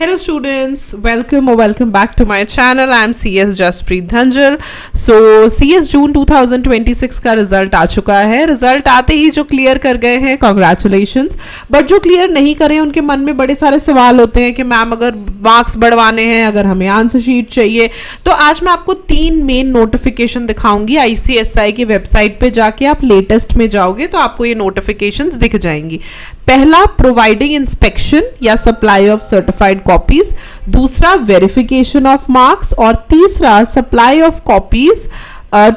Hello students, welcome or welcome back to my channel. I am CS Jaspreet Dhanjal. So CS June 2026 का result आ चुका है. Result आते ही जो clear कर गए हैं कॉन्ग्रेचुलेशंस, बट जो क्लियर नहीं करे उनके मन में बड़े सारे सवाल होते हैं कि मैम अगर मार्क्स बढ़वाने हैं, अगर हमें आंसर शीट चाहिए, तो आज मैं आपको 3 मेन नोटिफिकेशन दिखाऊंगी. ICSI की वेबसाइट पे जाके आप लेटेस्ट में जाओगे तो आपको ये नोटिफिकेशंस दिख जाएंगी. पहला, प्रोवाइडिंग इंस्पेक्शन या सप्लाई ऑफ सर्टिफाइड कॉपीज. दूसरा, वेरिफिकेशन ऑफ मार्क्स. और तीसरा, supply of copies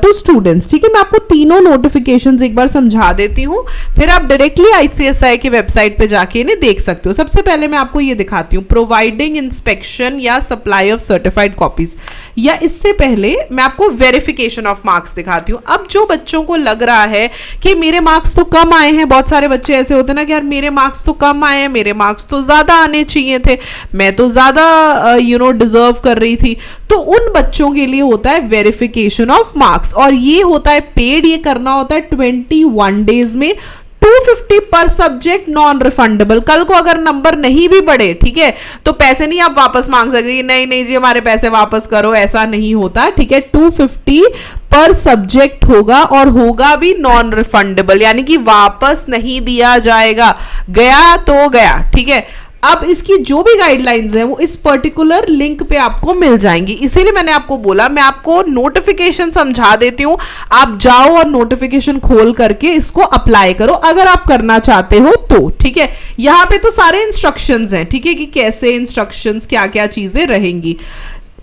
to students. ठीक है, मैं आपको तीनों नोटिफिकेशंस एक बार समझा देती हूँ, फिर आप डायरेक्टली ICSI की वेबसाइट पे जाके इन्हें देख सकते हो. सबसे पहले मैं आपको ये दिखाती हूँ, प्रोवाइडिंग इंस्पेक्शन या सप्लाई ऑफ सर्टिफाइड कॉपीज, या इससे पहले मैं आपको वेरिफिकेशन ऑफ मार्क्स दिखाती हूँ. अब जो बच्चों को लग रहा है कि मेरे मार्क्स तो कम आए हैं, बहुत सारे बच्चे ऐसे होते हैं ना कि यार मेरे मार्क्स तो कम आए हैं, मेरे मार्क्स तो ज्यादा आने चाहिए थे, मैं तो ज्यादा डिजर्व कर रही थी, तो उन बच्चों के लिए होता है वेरिफिकेशन ऑफ मार्क्स. और ये होता है पेड, ये करना होता है 21 डेज में. 250 पर सब्जेक्ट, नॉन रिफंडेबल. कल को अगर नंबर नहीं भी बढ़े, ठीक है, तो पैसे नहीं आप वापस मांग सकते, नहीं नहीं जी हमारे पैसे वापस करो, ऐसा नहीं होता. ठीक है, 250 पर सब्जेक्ट होगा और होगा भी नॉन रिफंडेबल, यानी कि वापस नहीं दिया जाएगा, गया तो गया. ठीक है, अब इसकी जो भी गाइडलाइंस हैं वो इस पर्टिकुलर लिंक पे आपको मिल जाएंगी. इसीलिए मैंने आपको बोला मैं आपको नोटिफिकेशन समझा देती हूं, आप जाओ और नोटिफिकेशन खोल करके इसको अप्लाई करो अगर आप करना चाहते हो तो. ठीक है, यहां पे तो सारे इंस्ट्रक्शंस हैं, ठीक है, कि कैसे इंस्ट्रक्शंस, क्या क्या चीजें रहेंगी.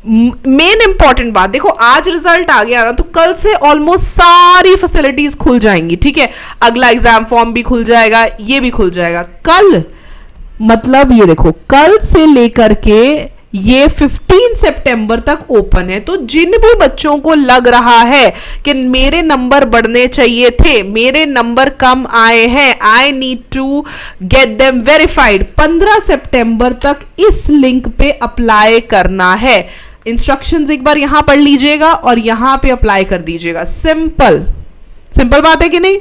मेन इंपॉर्टेंट बात देखो, आज रिजल्ट आ गया ना तो कल से ऑलमोस्ट सारी फैसिलिटीज खुल जाएंगी. ठीक है, अगला एग्जाम फॉर्म भी खुल जाएगा, ये भी खुल जाएगा कल. मतलब ये देखो, कल से लेकर के ये 15 सितंबर तक ओपन है. तो जिन भी बच्चों को लग रहा है कि मेरे नंबर बढ़ने चाहिए थे, मेरे नंबर कम आए हैं, I need to get them verified, 15 सितंबर तक इस लिंक पे अप्लाई करना है. इंस्ट्रक्शंस एक बार यहां पढ़ लीजिएगा और यहां पे अप्लाई कर दीजिएगा. सिंपल सिंपल बात है कि नहीं,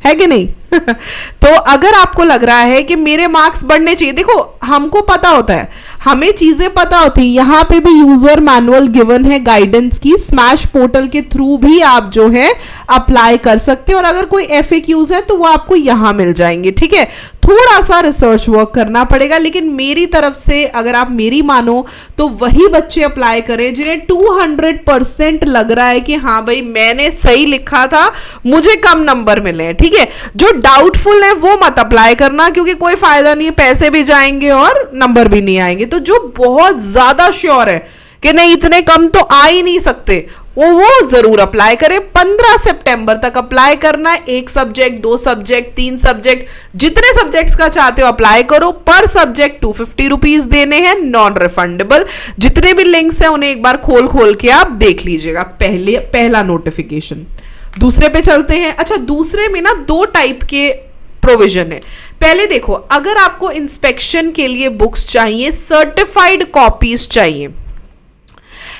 है कि नहीं? तो अगर आपको लग रहा है कि मेरे मार्क्स बढ़ने चाहिए, देखो हमको पता होता है, हमें चीजें पता होती है. यहां पे भी यूजर मैनुअल गिवन है गाइडेंस की, स्मैश पोर्टल के थ्रू भी आप जो है अप्लाई कर सकते हैं. और अगर कोई FAQs है तो वो आपको यहां मिल जाएंगे. ठीक है, थोड़ा सा रिसर्च वर्क करना पड़ेगा, लेकिन मेरी तरफ से अगर आप मेरी मानो तो वही बच्चे अप्लाई करें जिन्हें 200% लग रहा है कि हाँ भाई मैंने सही लिखा था, मुझे कम नंबर मिले हैं. ठीक है, जो डाउटफुल है वो मत अप्लाई करना, क्योंकि कोई फायदा नहीं है, पैसे भी जाएंगे और नंबर भी नहीं आएंगे. तो जो बहुत ज्यादा श्योर है कि नहीं इतने कम तो आ ही नहीं सकते, वो जरूर अप्लाई करें. 15 सितंबर तक अप्लाई करना है. 1 सब्जेक्ट, 2 सब्जेक्ट, 3 सब्जेक्ट, जितने सब्जेक्ट्स का चाहते हो अप्लाई करो. पर सब्जेक्ट 250 रुपीज देने हैं, नॉन रिफंडेबल. जितने भी लिंक्स हैं उन्हें एक बार खोल के आप देख लीजिएगा. पहला नोटिफिकेशन. दूसरे पे चलते हैं. अच्छा, दूसरे में ना 2 टाइप के प्रोविजन है. पहले देखो, अगर आपको इंस्पेक्शन के लिए बुक्स चाहिए, सर्टिफाइड कॉपीज चाहिए,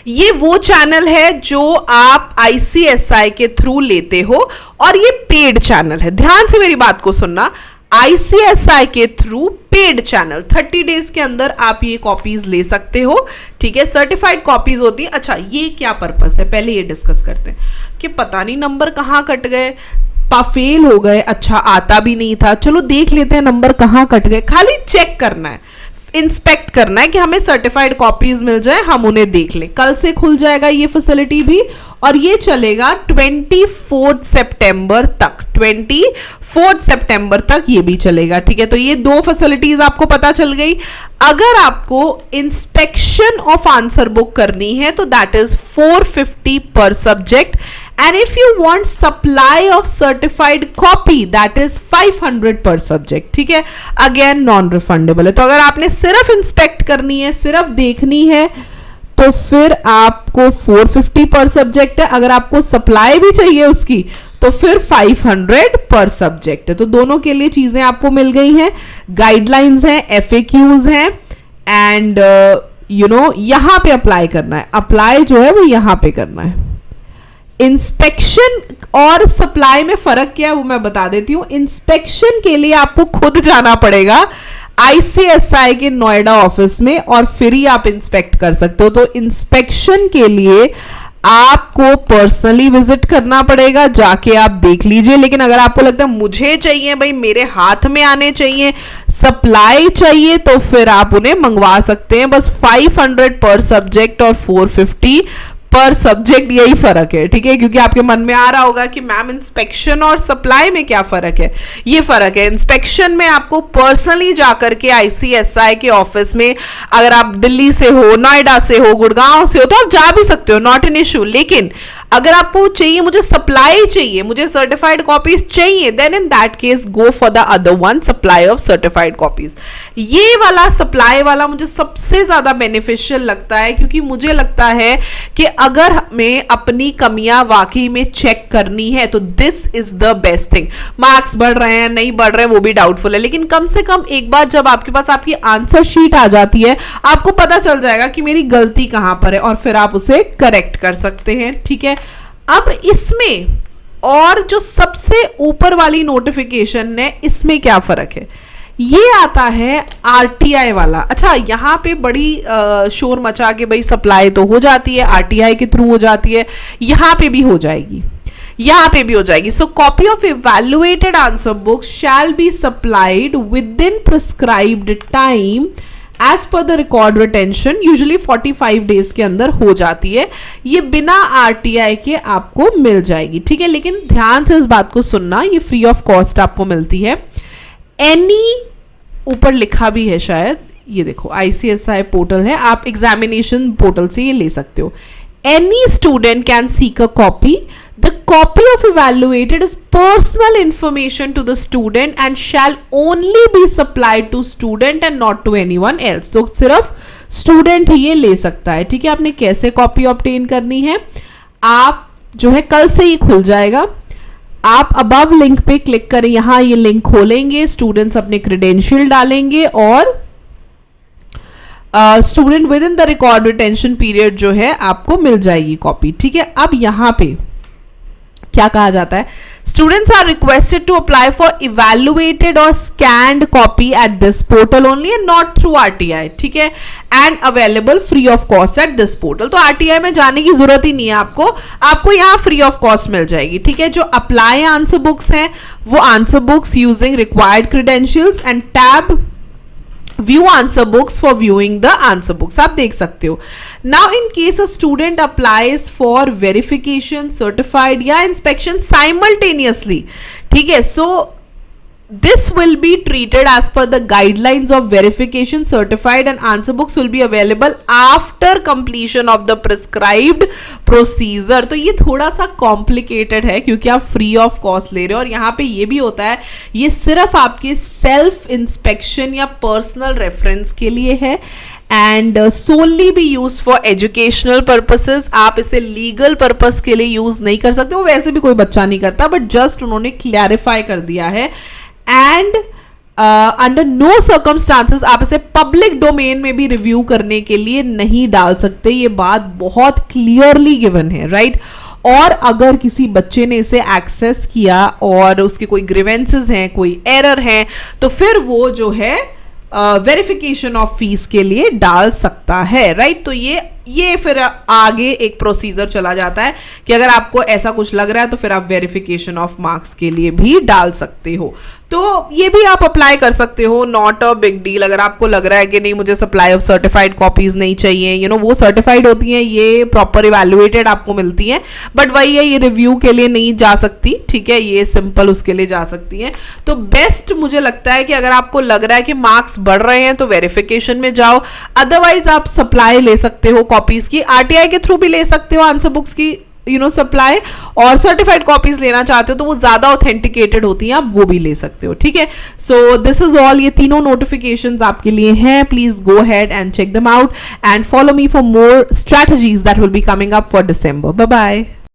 ये वो चैनल है जो आप ICSI के थ्रू लेते हो और ये पेड चैनल है. ध्यान से मेरी बात को सुनना, ICSI के थ्रू पेड चैनल, 30 डेज के अंदर आप ये कॉपीज ले सकते हो. ठीक है, सर्टिफाइड कॉपीज होती है. अच्छा, ये क्या पर्पस है, पहले ये डिस्कस करते हैं कि पता नहीं नंबर कहाँ कट गए, फेल हो गए, अच्छा आता भी नहीं था, चलो देख लेते हैं नंबर कहाँ कट गए. खाली चेक करना है, इंस्पेक्ट करना है कि हमें सर्टिफाइड कॉपीज मिल जाए, हम उन्हें देख लें. कल से खुल जाएगा ये फैसिलिटी भी, और ये चलेगा 24 सितंबर तक. 24 सितंबर तक ये भी चलेगा. ठीक है, तो ये 2 फैसिलिटीज आपको पता चल गई. अगर आपको इंस्पेक्शन ऑफ आंसर बुक करनी है तो दैट इज 450 पर subject, and if you want supply of certified copy that is 500 per subject. ठीक है, अगेन नॉन रिफंडेबल है. तो अगर आपने सिर्फ इंस्पेक्ट करनी है, सिर्फ देखनी है, तो फिर आपको 450 पर सब्जेक्ट है. अगर आपको सप्लाई भी चाहिए उसकी तो फिर 500 पर सब्जेक्ट है. तो दोनों के लिए चीजें आपको मिल गई हैं, गाइडलाइंस हैं, FAQs हैं, एंड यहां पे अप्लाई करना है. अप्लाई जो है वो यहां पे करना है. इंस्पेक्शन और सप्लाई में फर्क क्या है वो मैं बता देती हूं. इंस्पेक्शन के लिए आपको खुद जाना पड़ेगा ICSI के नोएडा ऑफिस में, और फिर ही आप इंस्पेक्ट कर सकते हो। तो इंस्पेक्शन के लिए आपको पर्सनली विजिट करना पड़ेगा, जाके आप देख लीजिए। लेकिन अगर आपको लगता है मुझे चाहिए भाई, मेरे हाथ में आने चाहिए, सप्लाई चाहिए, तो फिर आप उन्हें मंगवा सकते हैं। बस 500 पर सब्जेक्ट और 450 पर सब्जेक्ट, यही फर्क है, ठीक है। क्योंकि आपके मन में आ रहा होगा कि मैम इंस्पेक्शन और सप्लाई में क्या फर्क है। ये फर्क है, इंस्पेक्शन में आपको पर्सनली जाकर के ICSI के ऑफिस में, अगर आप दिल्ली से हो, नोएडा से हो, गुड़गांव से हो, तो आप जा भी सकते हो, नॉट एन इश्यू। लेकिन अगर आपको चाहिए, मुझे सप्लाई चाहिए, मुझे सर्टिफाइड कॉपीज चाहिए, then in that case go for the other one, supply of certified copies. ये वाला सप्लाई वाला मुझे सबसे ज्यादा बेनिफिशियल लगता है, क्योंकि मुझे लगता है कि अगर हमें अपनी कमियां वाकई में चेक करनी है तो this is the best thing. Marks बढ़ रहे हैं नहीं बढ़ रहे हैं वो भी डाउटफुल है, लेकिन कम से कम एक बार जब आपके पास आपकी आंसर शीट आ जाती है, आपको पता चल जाएगा कि मेरी गलती कहां पर है, और फिर आप उसे करेक्ट कर सकते हैं, ठीक है। अब इसमें और जो सबसे ऊपर वाली नोटिफिकेशन है, इसमें क्या फर्क है, ये आता है RTI वाला। अच्छा, यहां पे बड़ी शोर मचा के भाई सप्लाई तो हो जाती है, RTI के थ्रू हो जाती है, यहां पे भी हो जाएगी, यहां पे भी हो जाएगी। So copy of evaluated answer book shall be supplied within prescribed time as per the record retention, usually 45 days के अंदर हो जाती है। ये बिना RTI के आपको मिल जाएगी, ठीक है। लेकिन ध्यान से इस बात को सुनना, ये फ्री ऑफ कॉस्ट आपको मिलती है। एनी, ऊपर लिखा भी है शायद, ये देखो ICSI पोर्टल है, आप एग्जामिनेशन पोर्टल से ये ले सकते हो। Any student can seek a copy. The copy of evaluated is personal information to the student and shall only be supplied to student and not to anyone else. तो सिर्फ student ही ये ले सकता है, ठीक है। आपने कैसे कॉपी ऑब्टेन करनी है, आप जो है कल से ही खुल जाएगा, आप अबव लिंक पे क्लिक करें, यहां ये लिंक खोलेंगे, स्टूडेंट्स अपने क्रेडेंशियल डालेंगे और student with in the record retention period जो है आपको मिल जाएगी कॉपी, ठीक है। अब यहां पे क्या कहा जाता है, students are requested to apply for evaluated or scanned copy at this portal only and not through RTI, ठीक है, and available free of cost at this portal. तो RTI में जाने की जरूरत ही नहीं है आपको यहां फ्री ऑफ कॉस्ट मिल जाएगी, ठीक है। जो अप्लाई आंसर बुक्स हैं वो answer books using required credentials and tab view answer books for viewing the answer books, आप देख सकते हो। Now in case a student applies for verification, certified या इंस्पेक्शन साइमल्टेनियसली, ठीक है, सो this will be treated as per the guidelines of verification, certified and answer books will be available after completion of the prescribed procedure। तो ये थोड़ा सा complicated है क्योंकि आप free of cost ले रहे हो, और यहाँ पे ये भी होता है, ये सिर्फ आपके self inspection या personal reference के लिए है and solely be used for educational purposes। आप इसे legal purpose के लिए यूज नहीं कर सकते, वो वैसे भी कोई बच्चा नहीं करता, बट जस्ट उन्होंने क्लैरिफाई कर दिया है। एंड अंडर नो सर्कमस्टांसेस आप इसे पब्लिक डोमेन में भी रिव्यू करने के लिए नहीं डाल सकते, ये बात बहुत क्लियरली गिवन है, राइट। और अगर किसी बच्चे ने इसे एक्सेस किया और उसके कोई ग्रीवेंसेस हैं, कोई एरर है, तो फिर वो जो है वेरिफिकेशन ऑफ फीस के लिए डाल सकता है, राइट। तो ये फिर आगे एक प्रोसीजर चला जाता है कि अगर आपको ऐसा कुछ लग रहा है तो फिर आप वेरिफिकेशन ऑफ मार्क्स के लिए भी डाल सकते हो। तो ये भी आप अप्लाई कर सकते हो, नॉट अ बिग डील। अगर आपको लग रहा है कि नहीं मुझे सप्लाई ऑफ सर्टिफाइड कॉपीज नहीं चाहिए, यू नो वो सर्टिफाइड होती हैं, ये प्रॉपर इवैल्यूएटेड आपको मिलती हैं, बट वही है ये रिव्यू के लिए नहीं जा सकती, ठीक है, ये सिंपल उसके लिए जा सकती हैं। तो बेस्ट मुझे लगता है कि अगर आपको लग रहा है कि मार्क्स बढ़ रहे हैं तो वेरिफिकेशन में जाओ, अदरवाइज आप सप्लाई ले सकते हो कॉपीज की, RTI के थ्रू भी ले सकते हो आंसर बुक्स की सप्लाई, और सर्टिफाइड कॉपीज लेना चाहते हो तो वो ज्यादा ऑथेंटिकेटेड होती हैं, आप वो भी ले सकते हो, ठीक है। सो दिस इज ऑल, ये तीनों नोटिफिकेशंस आपके लिए हैं, please go ahead and check them out and follow me for more strategies that will be coming up for December. Bye bye.